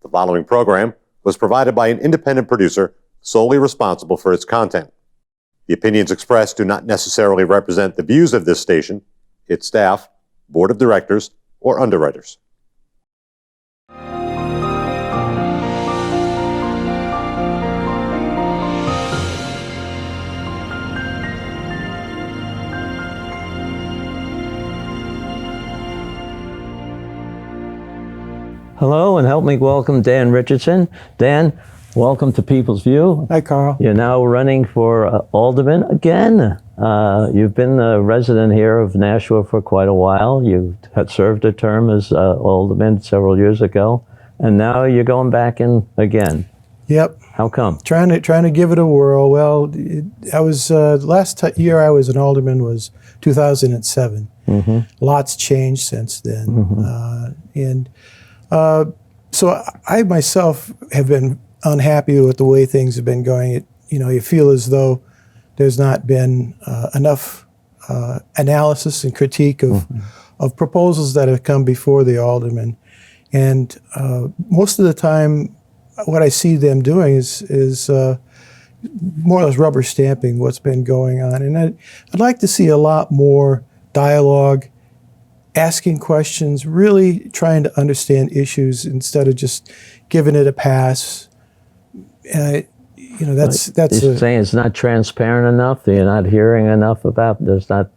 The following program was provided by an independent producer solely responsible for its content. The opinions expressed do not necessarily represent the views of this station, its staff, board of directors, or underwriters. Hello, and help me welcome Dan Richardson. Dan, welcome to People's View. Hi, Carl. You're now running for Alderman again. You've been a resident here of Nashua for quite a while. You had served a term as Alderman several years ago, and now you're going back in again. Yep. How come? Trying to give it a whirl. Well, I was last year I was an alderman was 2007. Mm-hmm. Lots changed since then, mm-hmm. So I myself have been unhappy with the way things have been going. You feel as though there's not been enough analysis and critique of proposals that have come before the alderman. And most of the time, what I see them doing is more or less rubber stamping what's been going on. And I'd like to see a lot more dialogue, asking questions, really trying to understand issues instead of just giving it a pass. That's You're saying it's not transparent enough. You're not hearing enough about. There's not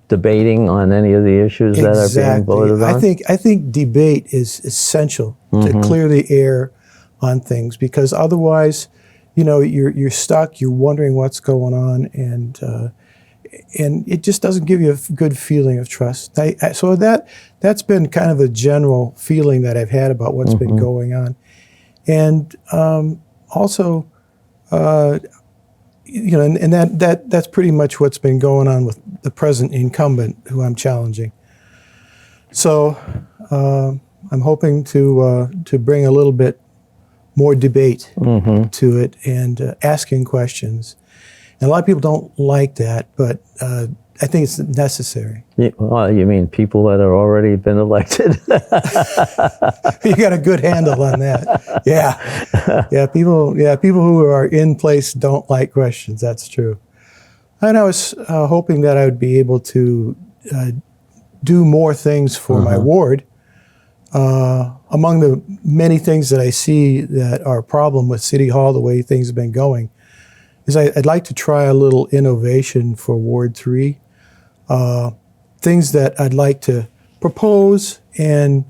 debating on any of the issues that are being voted on. I think debate is essential to clear the air on things, because otherwise, you're stuck. You're wondering what's going on, and it just doesn't give you a good feeling of trust. So that's been kind of a general feeling that I've had about what's been going on. And also, and that's pretty much what's been going on with the present incumbent, who I'm challenging. So I'm hoping to bring a little bit more debate to it and asking questions. And a lot of people don't like that, but I think it's necessary. Yeah, well, you mean people that have already been elected? You got a good handle on that. Yeah. People who are in place don't like questions. That's true. And I was hoping that I would be able to do more things for my ward. Among the many things that I see that are a problem with City Hall, the way things have been going, is I'd like to try a little innovation for Ward 3. Things that I'd like to propose and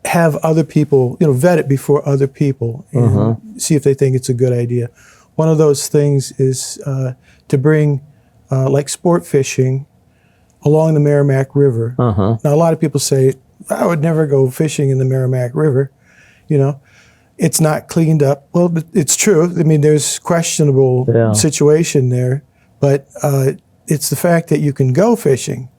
have other people, vet it before other people and see if they think it's a good idea. One of those things is to bring like sport fishing along the Merrimack River. Now, a lot of people say, I would never go fishing in the Merrimack River. It's not cleaned up. Well, it's true. I mean, there's questionable situation there, but it's the fact that you can go fishing.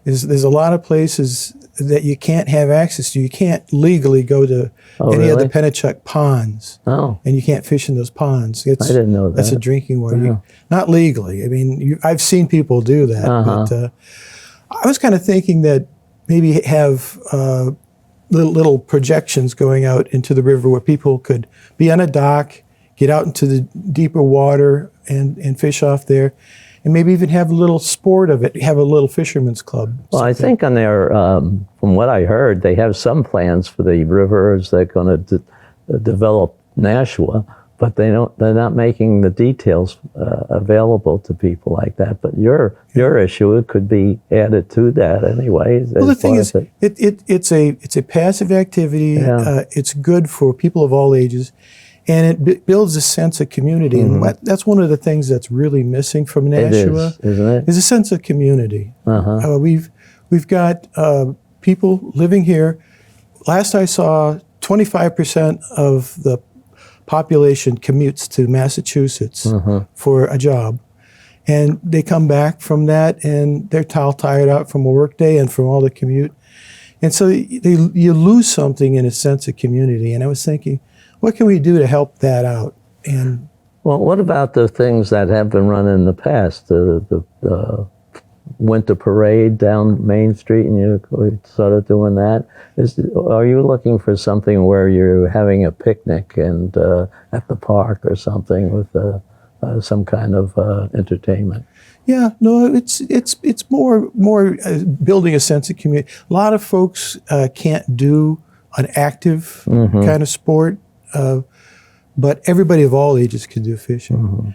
There's a lot of places that you can't have access to. You can't legally go to any of the Pennachuck ponds, and you can't fish in those ponds. I didn't know that. That's a drinking water. Not legally. I mean, I've seen people do that, but I was kind of thinking that maybe have little projections going out into the river where people could be on a dock, get out into the deeper water and fish off there, and maybe even have a little sport of it, have a little fisherman's club. Well, I think on their, from what I heard, they have some plans for the rivers they're going to develop Nashua, but they're not making the details available to people like that. But your issue, it could be added to that anyway. Well, the thing is, it's a passive activity. It's good for people of all ages, and it builds a sense of community. And that's one of the things that's really missing from Nashua. It is, isn't it? Is a sense of community. We've got people living here. Last I saw, 25% of the population commutes to Massachusetts for a job, and they come back from that and they're all tired out from a work day and from all the commute, and so you lose something in a sense of community. And I was thinking, what can we do to help that out? Well, what about the things that have been run in the past, the winter parade down Main Street, and you sort of doing that. Are you looking for something where you're having a picnic and at the park or something with some kind of entertainment? Yeah, no, it's more building a sense of community. A lot of folks can't do an active kind of sport, but everybody of all ages can do fishing.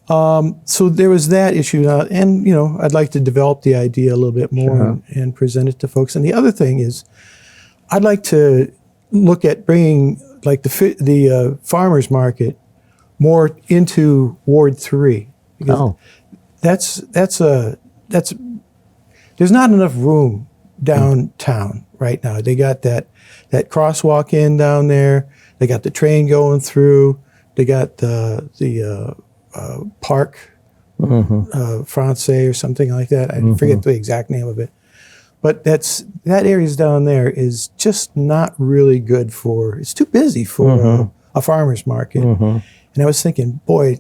So there was that issue, and I'd like to develop the idea a little bit more and present it to folks. And the other thing is, I'd like to look at bringing like the farmers market more into Ward 3. Because there's not enough room downtown right now. They got that crosswalk in down there. They got the train going through. They got the Parc Francais or something like that. I forget the exact name of it. But that area's down there is just not really good it's too busy for a farmer's market. And I was thinking, boy,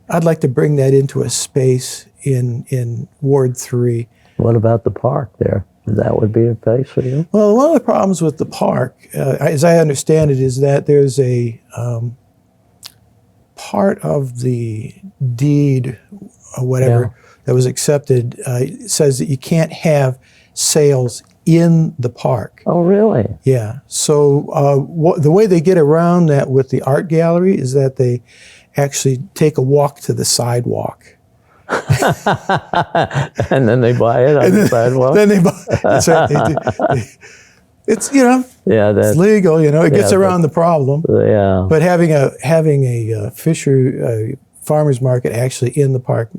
I'd like to bring that into a space in Ward 3. What about the park there? That would be a place for you? Well, one of the problems with the park, as I understand it, is that there's a part of the deed or whatever that was accepted says that you can't have sales in the park. Oh, really? Yeah. So the way they get around that with the art gallery is that they actually take a walk to the sidewalk. And then they buy it on the sidewalk? Then they buy it. That's right. They do. It's, it's legal, it gets around the problem. Yeah. But having a farmer's market actually in the park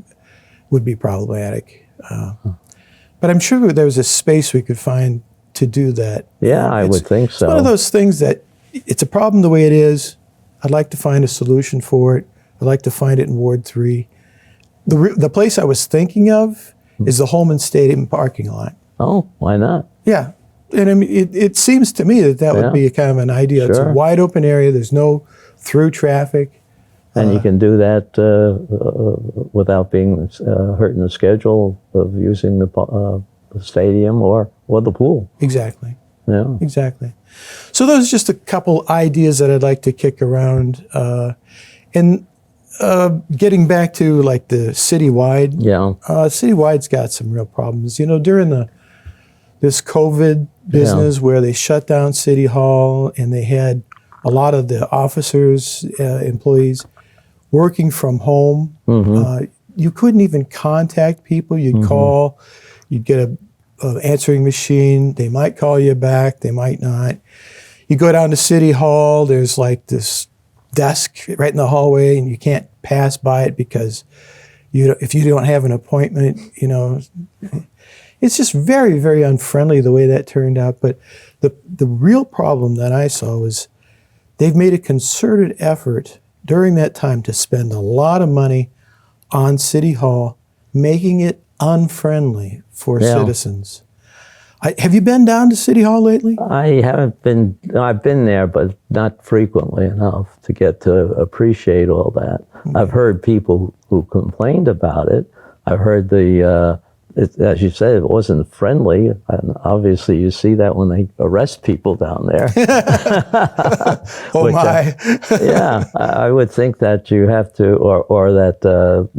would be problematic. But I'm sure there's a space we could find to do that. Yeah, I would think so. It's one of those things that it's a problem the way it is. I'd like to find a solution for it. I'd like to find it in Ward 3. The place I was thinking of is the Holman Stadium parking lot. Oh, why not? Yeah. And I mean, it seems to me that would be a kind of an idea. It's a wide open area. There's no through traffic. And you can do that without being hurting the schedule of using the stadium or the pool. Exactly. Yeah. Exactly. So those are just a couple ideas that I'd like to kick around. And getting back to like the citywide. Yeah. Citywide's got some real problems. During this COVID business where they shut down City Hall and they had a lot of the officers, employees working from home. You couldn't even contact people. You'd call, you'd get an answering machine. They might call you back, they might not. You go down to City Hall, there's like this desk right in the hallway and you can't pass by it because if you don't have an appointment, it's just very, very unfriendly the way that turned out. But the real problem that I saw was they've made a concerted effort during that time to spend a lot of money on City Hall, making it unfriendly for citizens. Have you been down to City Hall lately? I haven't been. I've been there, but not frequently enough to get to appreciate all that. I've heard people who complained about it. I've heard as you said, it wasn't friendly. And obviously, you see that when they arrest people down there. Oh my! Yeah, I would think that you have to, or that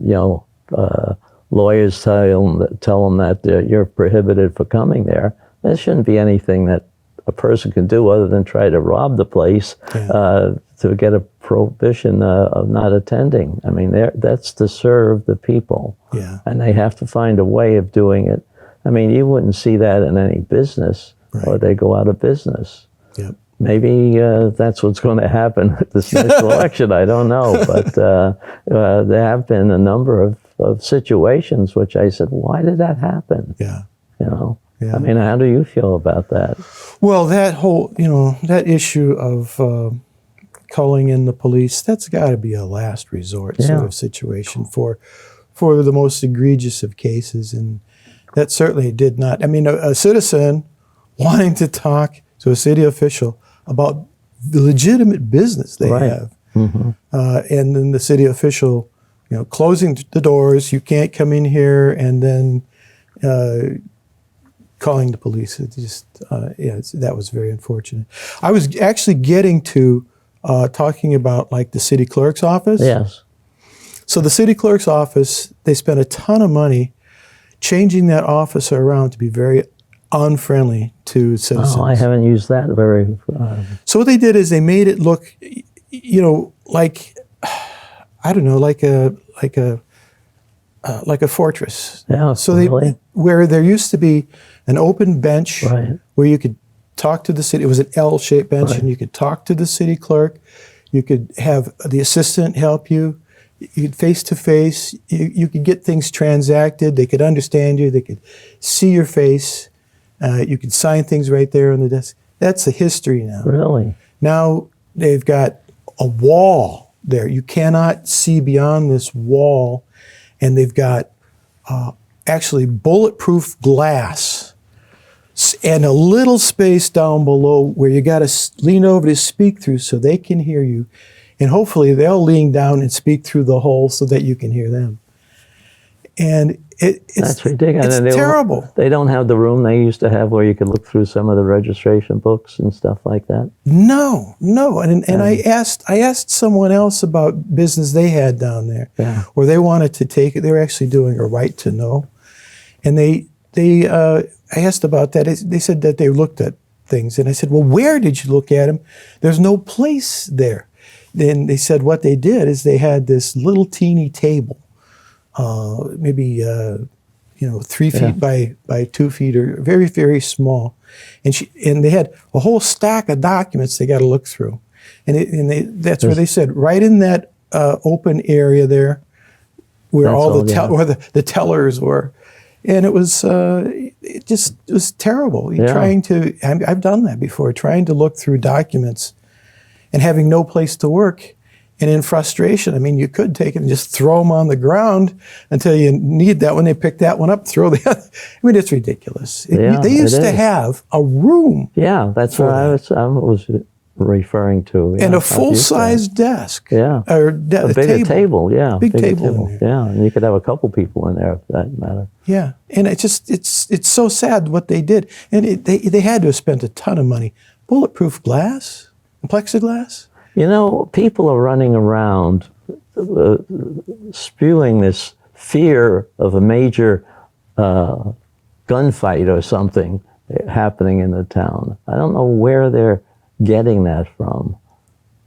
lawyers tell them that you're prohibited for coming there. There shouldn't be anything that a person can do other than try to rob the place to get a prohibition of not attending. I mean, that's to serve the people. Yeah. And they have to find a way of doing it. I mean, you wouldn't see that in any business, or they go out of business. Yep. Maybe that's what's going to happen with this next election. I don't know. But there have been a number of situations which I said, why did that happen? Yeah. Yeah. I mean, how do you feel about that? Well, that whole, that issue of calling in the police, that's got to be a last resort sort of situation for the most egregious of cases. And that certainly did not. I mean, a citizen wanting to talk to a city official about the legitimate business they have. And then the city official, closing the doors, you can't come in here, and then calling the police. It just, that was very unfortunate. I was actually getting to talking about like the city clerk's office. Yes. So the city clerk's office, they spent a ton of money changing that office around to be very unfriendly to citizens. Oh, I haven't used that very. So what they did is they made it look, like, I don't know, like a fortress. Yeah. So really? where there used to be an open bench Right. where you could talk to the city. It was an L-shaped bench, Right. and you could talk to the city clerk. You could have the assistant help you. You could face to face. You could get things transacted. They could understand you. They could see your face. You could sign things right there on the desk. That's the history now. Really? Now they've got a wall there. You cannot see beyond this wall, and they've got actually bulletproof glass and a little space down below where you got to lean over to speak through so they can hear you, and hopefully they'll lean down and speak through the hole so that you can hear them. And That's ridiculous. It's And terrible. They don't have the room they used to have where you could look through some of the registration books and stuff like that. No. And I asked someone else about business they had down there, Yeah. where they wanted to take it. They were actually doing a right to know, and I asked about that. They said that they looked at things, and I said, well, where did you look at them? There's no place there. Then they said what they did is they had this little teeny table, maybe 3 feet by 2 feet, or very, very small, and they had a whole stack of documents they got to look through, that's where they said right in that open area there, where where the tellers were, and it was it was terrible. I've done that before, trying to look through documents and having no place to work. And in frustration, I mean, you could take it and just throw them on the ground until you need that one. They pick that one up, throw the other. I mean, it's ridiculous. They used to have a room. Yeah, that's what I was referring to. Yeah, and a full-size desk. Yeah. Or a bigger table, yeah. Big table in there. Yeah, and you could have a couple people in there, for that matter. Yeah, and it's so sad what they did. And they had to have spent a ton of money. Bulletproof glass, plexiglass. People are running around spewing this fear of a major gunfight or something happening in the town. I don't know where they're getting that from,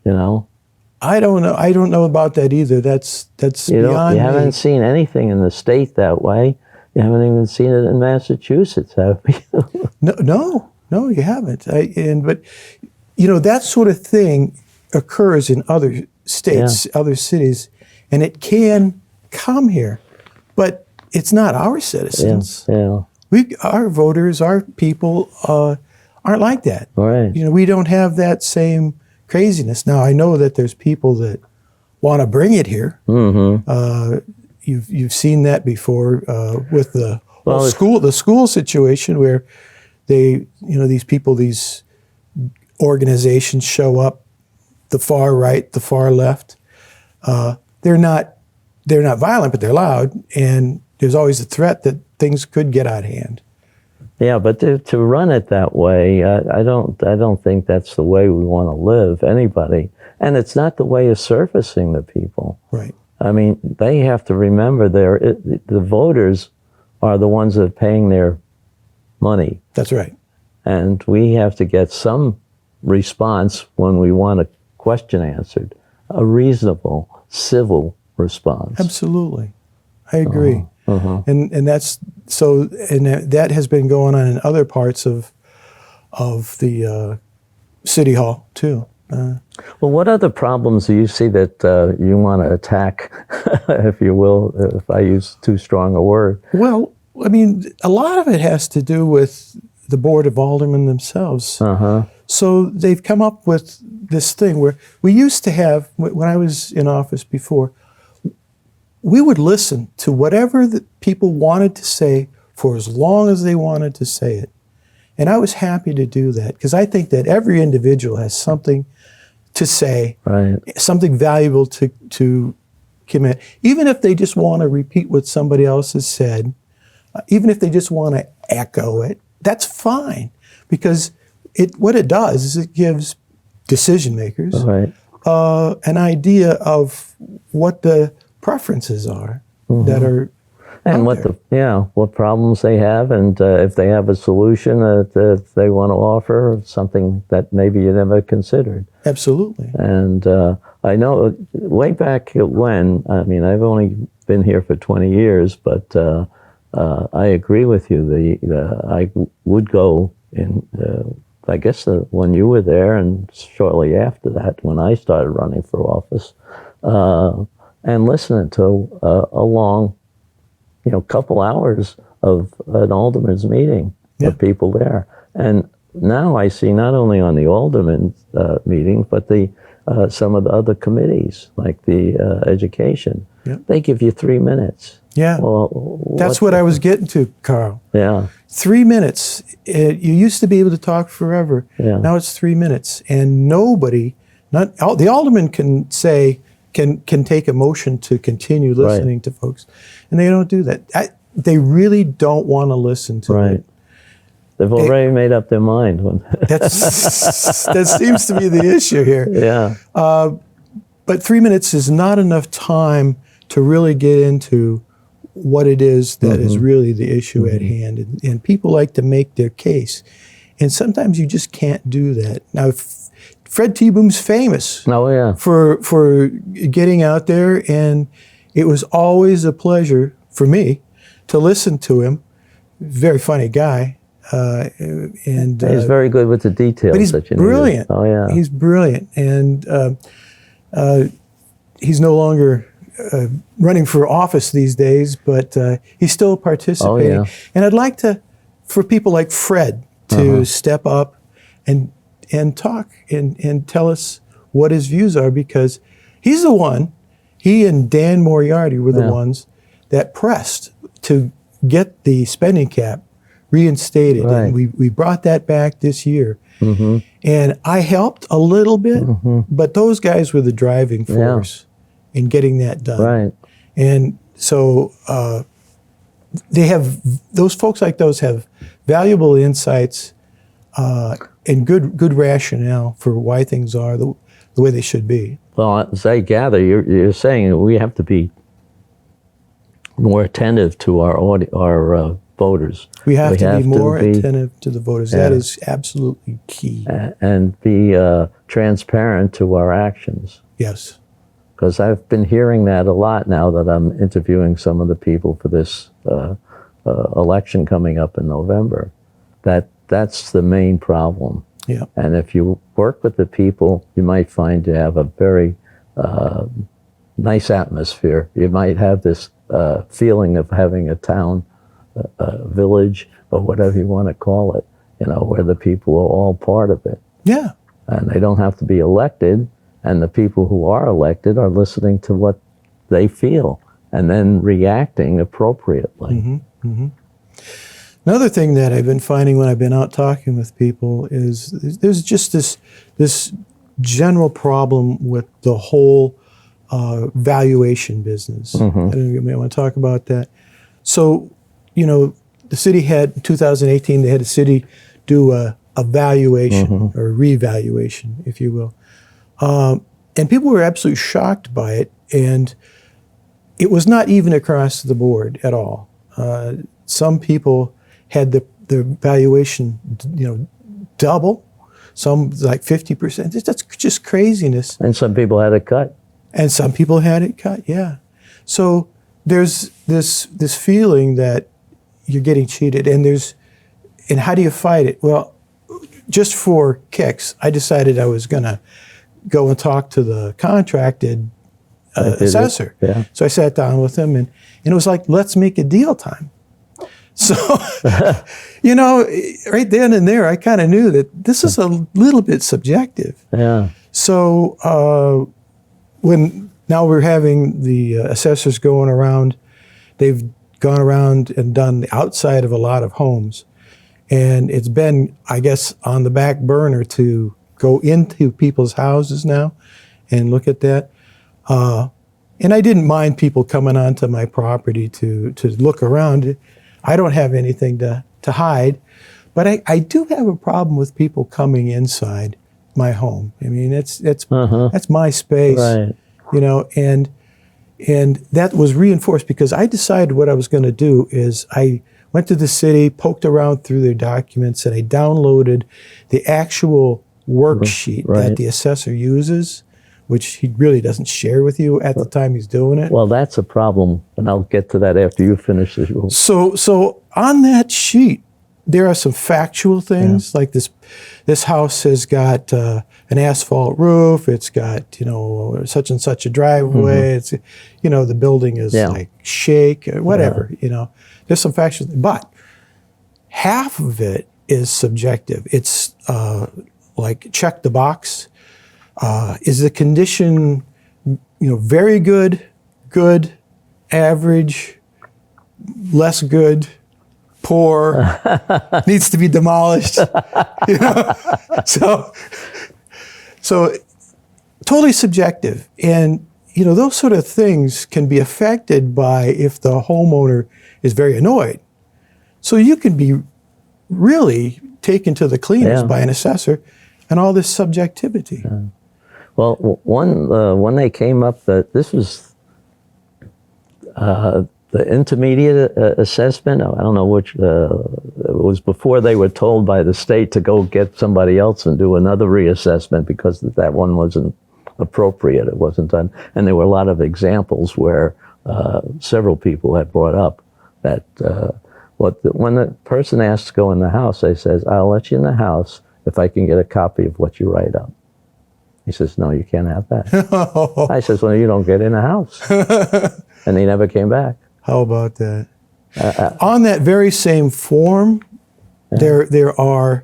I don't know. I don't know about that either. That's beyond You me. haven't seen anything in the state that way. You haven't even seen it in Massachusetts, have you? No, you haven't. But that sort of thing occurs in other states, other cities, and it can come here, but it's not our citizens. Yeah. Our voters, our people aren't like that. Right. We don't have that same craziness. Now I know that there's people that want to bring it here. Mm-hmm. You've seen that before with the school situation where these organizations show up, the far right, the far left. They're not violent, but they're loud, and there's always a threat that things could get out of hand. Yeah, but to run it that way, I don't think that's the way we want to live, anybody. And it's not the way of surfacing the people. Right. I mean, they have to remember the voters are the ones that are paying their money. That's right. And we have to get some response when we want a question answered, a reasonable, civil response. Absolutely. I agree. Uh-huh. And that's so, and that has been going on in other parts of the city hall too. Well, what other problems do you see that you want to attack, if you will, if I use too strong a word? Well, I mean, a lot of it has to do with the Board of Aldermen themselves. Uh-huh. So they've come up with this thing where we used to have, when I was in office before, we would listen to whatever the people wanted to say for as long as they wanted to say it. And I was happy to do that because I think that every individual has something to say, right, something valuable to commit. Even if they just want to repeat what somebody else has said, even if they just want to echo it, that's fine, because what it does is it gives decision makers Right. an idea of what the preferences are that are And out what there. what problems they have, and if they have a solution that they want to offer, something that maybe you never considered. Absolutely. And I know way back when, I mean, I've only been here for 20 years, but I agree with you. I would go in, I guess when you were there and shortly after that, when I started running for office, and listening to a long, couple hours of an alderman's meeting of people there. And now I see not only on the alderman meeting, but some of the other committees, like the education. They give you 3 minutes. Yeah. Well, That's what I was getting to, Carl. Yeah. 3 minutes. You used to be able to talk forever. Yeah. Now it's 3 minutes, and nobody, the alderman can take a motion to continue listening to folks, and they don't do that. They really don't want to listen to Right. it. They've already made up their mind. That seems to be the issue here. Yeah. But 3 minutes is not enough time to really get into what it is that is really the issue at hand. And people like to make their case. And sometimes you just can't do that. Now, Fred T. Boom's famous Oh, yeah. for getting out there, and it was always a pleasure for me to listen to him. Very funny guy. And He's very good with the details. but he's that you brilliant. Needed. Oh, yeah. He's brilliant. And he's no longer running for office these days, but he's still participating. Oh, yeah. And I'd like for people like Fred to step up and talk and tell us what his views are, because he's the one, he and Dan Moriarty were the ones that pressed to get the spending cap reinstated. Right. And we brought that back this year. And I helped a little bit, but those guys were the driving force in getting that done. Right. And so those folks like those have valuable insights and good rationale for why things are the way they should be. Well, as I gather, you're saying we have to be more attentive to our voters. We have to be more attentive to the voters. Yeah. That is absolutely key. And be transparent to our actions. Yes. Because I've been hearing that a lot now that I'm interviewing some of the people for this election coming up in November. That's the main problem. Yeah. And if you work with the people, you might find you have a very nice atmosphere. You might have this feeling of having a town, village, or whatever you want to call it, where the people are all part of it. Yeah. And they don't have to be elected, and the people who are elected are listening to what they feel and then reacting appropriately. Another thing that I've been finding when I've been out talking with people is there's just this general problem with the whole valuation business. I don't know if you may want to talk about that. So, the city had, in 2018, they had a city do a valuation or revaluation, if you will. And people were absolutely shocked by it. And it was not even across the board at all. Some people had the valuation, double. Some like 50%. That's just craziness. And some people had it cut. And some people had it cut, yeah. So there's this feeling that you're getting cheated, and how do you fight it? Well, just for kicks, I decided I was going to go and talk to the contracted assessor. Yeah. So I sat down with him, and it was like, let's make a deal time. So, right then and there, I kind of knew that this is a little bit subjective. Yeah. So when now we're having the assessors going around, they've gone around and done the outside of a lot of homes. And it's been, I guess, on the back burner to go into people's houses now and look at that. And I didn't mind people coming onto my property to look around. I don't have anything to hide, but I do have a problem with people coming inside my home. I mean, that's my space, Right. you know, and that was reinforced because I decided what I was going to do is I went to the city, poked around through their documents, and I downloaded the actual worksheet Right. that the assessor uses, which he really doesn't share with you at the time he's doing it. Well, that's a problem, and I'll get to that after you finish this. So on that sheet, there are some factual things like this house has got an asphalt roof. It's got, you know, such and such a driveway. It's, you know, the building is like shake, whatever, you know. There's some factual, but half of it is subjective. It's like check the box. Is the condition, you know, very good, good, average, less good, poor, needs to be demolished, you know? So totally subjective. And, you know, those sort of things can be affected by if the homeowner is very annoyed. So you can be really taken to the cleaners by an assessor and all this subjectivity. Well, when they came up, that this was the intermediate assessment. I don't know which. It was before they were told by the state to go get somebody else and do another reassessment because that one wasn't appropriate. It wasn't done, and there were a lot of examples where several people had brought up that when the person asks to go in the house, they says, "I'll let you in the house if I can get a copy of what you write up." He says, "No, you can't have that." I says, "Well, you don't get in the house," and he never came back. How about that? On that very same form, there are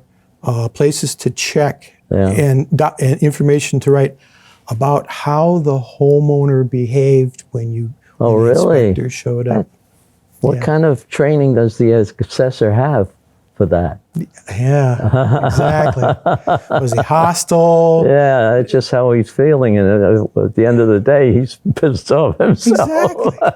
places to check and information to write about how the homeowner behaved when Oh, the really? inspector showed up. What kind of training does the assessor have for that? Yeah, exactly. Was he hostile? Yeah, it's just how he's feeling, and at the end of the day, he's pissed off himself.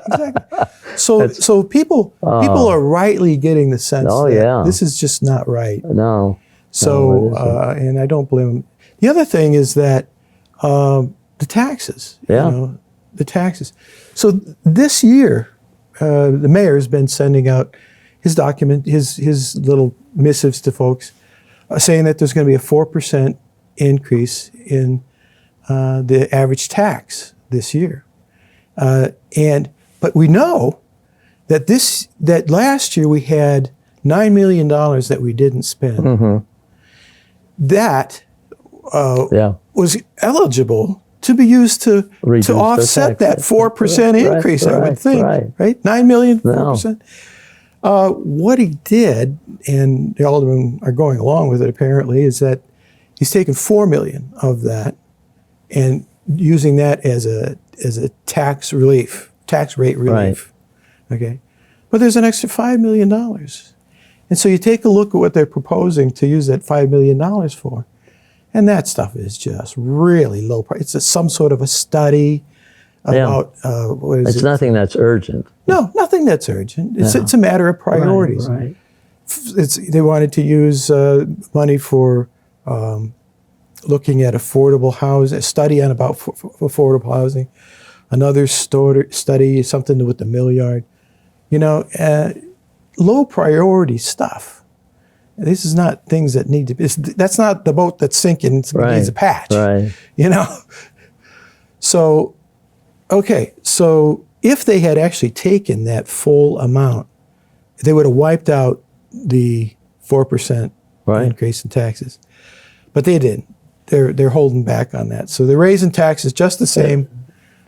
Exactly. So people are rightly getting the sense that this is just not right. No. So and I don't blame them. The other thing is that the taxes. Yeah. You know, the taxes. So this year, the mayor has been sending out his document, his little missives to folks, saying that there's going to be a 4% increase in the average tax this year. But we know that last year we had $9 million that we didn't spend. That was eligible to be used to offset that 4% increase, I would think, right? 9 million, 4%. What he did, and the aldermen are going along with it apparently, is that he's taken 4 million of that and using that as a tax rate relief. Okay, but there's an extra $5 million, and so you take a look at what they're proposing to use that $5 million for, and that stuff is just really low price. It's some sort of a study about what is it? It's nothing that's urgent. No, nothing that's urgent. It's a matter of priorities. Right. They wanted to use money for looking at affordable housing, a study on about affordable housing, another study, something with the mill yard. You know, low priority stuff. This is not things that need to be, that's not the boat that's sinking, it needs a patch. Right. You know? So, okay, so if they had actually taken that full amount, they would have wiped out the 4% increase in taxes. But they didn't. They're holding back on that. So they're raising taxes just the same.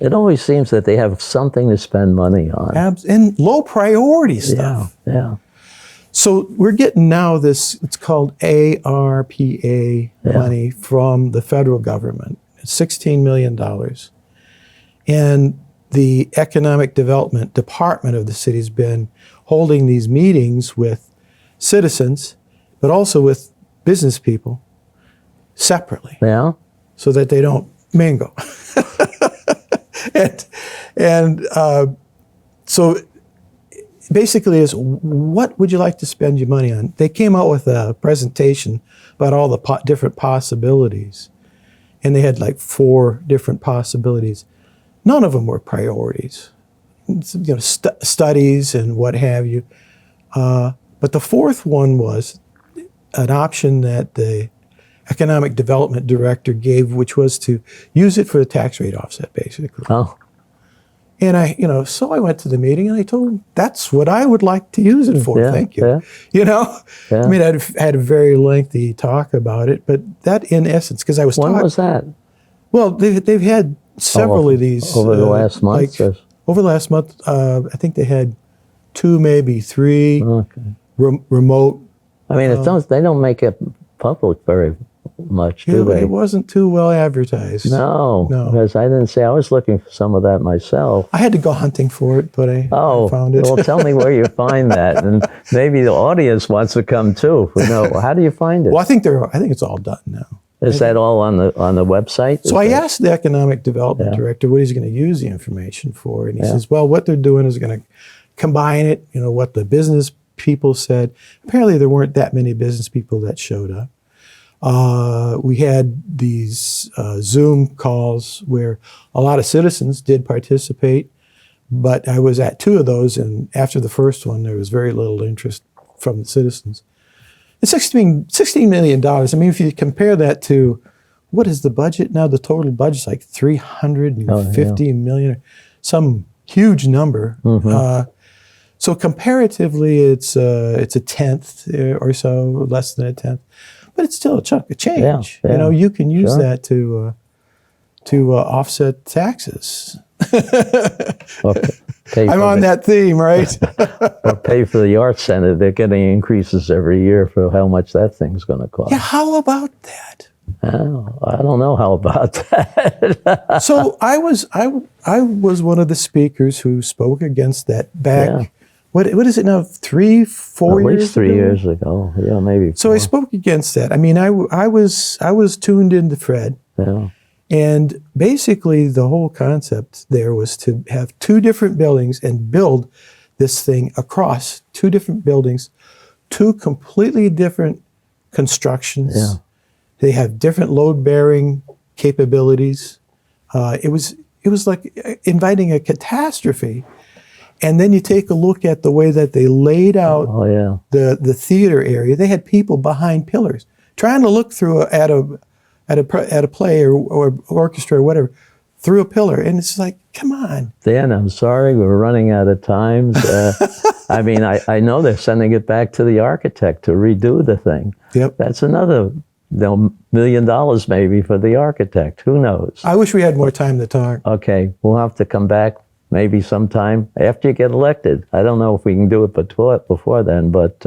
It always seems that they have something to spend money on. And low priority stuff. Yeah. So we're getting now this, it's called ARPA money from the federal government. It's $16 million. And the Economic Development Department of the city has been holding these meetings with citizens, but also with business people separately. Yeah. So that they don't mingle. So basically is, what would you like to spend your money on? They came out with a presentation about all the different possibilities, and they had like 4 different possibilities. None of them were priorities, studies and what have you. But the 4th one was an option that the economic development director gave, which was to use it for the tax rate offset, basically. Oh, And so I went to the meeting and I told him, that's what I would like to use it for. Yeah, Thank you. yeah. Yeah. I mean, I had a very lengthy talk about it, but that in essence, because I was when taught, was that? well, they've had several of these. Over the last month? Over the last month, I think they had 2, maybe 3 Okay. remote. I mean, they don't make it public very much, do they? It wasn't too well advertised. No, because I didn't say. I was looking for some of that myself. I had to go hunting for it, but I found it. Well, tell me where you find that, and maybe the audience wants to come too. How do you find it? Well, I think it's all done now. Is that all on the website? So I asked the economic development director what he's going to use the information for, and he says, well, what they're doing is going to combine it, what the business people said. Apparently there weren't that many business people that showed up. We had these Zoom calls where a lot of citizens did participate, but I was at 2 of those, and after the first one, there was very little interest from the citizens. It's $16 million. I mean, if you compare that to, what is the budget now? The total budget's like $350 million, some huge number. Mm-hmm. So comparatively, it's a 10th or so, less than a 10th. But it's still a chunk of change. Yeah. You can use that to offset taxes. I'm on that theme, right? Or pay for the Arts Center. They're getting increases every year for how much that thing's going to cost. Yeah, how about that? Oh, I don't know how about that. So I was one of the speakers who spoke against that back. Yeah. What is it now? 3, 4 years ago? At least 3 years ago. Yeah, maybe. So 4. I spoke against that. I mean, I was tuned into Fred. Yeah. And basically, the whole concept there was to have 2 different buildings and build this thing across 2 different buildings, 2 completely different constructions. Yeah. They have different load-bearing capabilities. It was like inviting a catastrophe. And then you take a look at the way that they laid out the theater area. They had people behind pillars trying to look through at a play or orchestra or whatever through a pillar, and it's like, come on. Dan, I'm sorry, we're running out of time. I mean, I know they're sending it back to the architect to redo the thing. Yep. That's another $1 million maybe for the architect. Who knows? I wish we had more time to talk. Okay, we'll have to come back maybe sometime after you get elected. I don't know if we can do it before then, but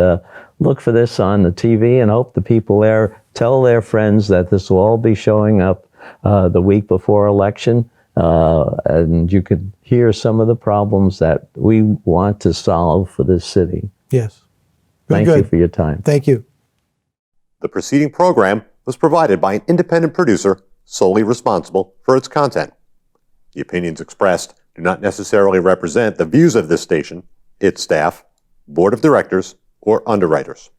look for this on the TV and hope the people there tell their friends that this will all be showing up the week before election, and you could hear some of the problems that we want to solve for this city. Yes. Thank you for your time. Thank you. The preceding program was provided by an independent producer solely responsible for its content. The opinions expressed do not necessarily represent the views of this station, its staff, board of directors, or underwriters.